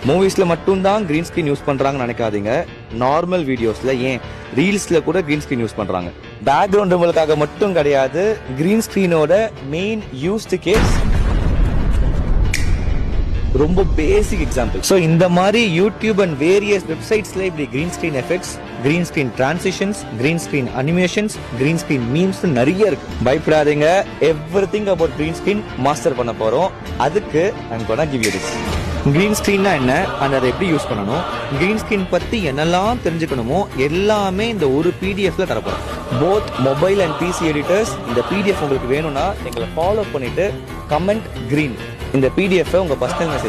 மூவிஸ்ல மட்டும் தான் green screen use பண்றாங்கன்னு நினைக்காதீங்க. நார்மல் வீடியோஸ்ல ஏன் ரீல்ஸ்ல கூட கிரீன் ஸ்கிரீன் யூஸ் பண்றாங்க. பேக்ரவுண்ட் ரிமூவலுக்காக மட்டும் கிடையாது. கிரீன் ஸ்கிரீனோட மெயின் யூஸ்டு கேஸ் ரொம்ப பேசிக் எக்ஸாம்பிள். ஸோ இந்த மாதிரி யூடியூப் அண்ட் வேரியஸ் வெப்சைட்ஸ்ல இப்படி green screen effects, green screen transitions, green screen animations, green screen memes நிறைய இருக்கு. பயப்படாதீங்க, everything about green screen master பண்ண போறோம். அதுக்கு I'm gonna give you this. Green ஸ்கிரீன்னா என்ன அண்ட் அதை எப்படி யூஸ் பண்ணணும், கிரீன் ஸ்கிரீன் பத்தி என்னெல்லாம் தெரிஞ்சுக்கணுமோ எல்லாமே இந்த ஒரு பிடிஎஃப்ல தரப்போம். Both mobile and PC editors இந்த பிடிஎஃப் உங்களுக்கு வேணும்னா எங்களை ஃபாலோ பண்ணிட்டு கமெண்ட் கிரீன் இந்த பிடிஎஃப் உங்க பர்சனல் மெசேஜ்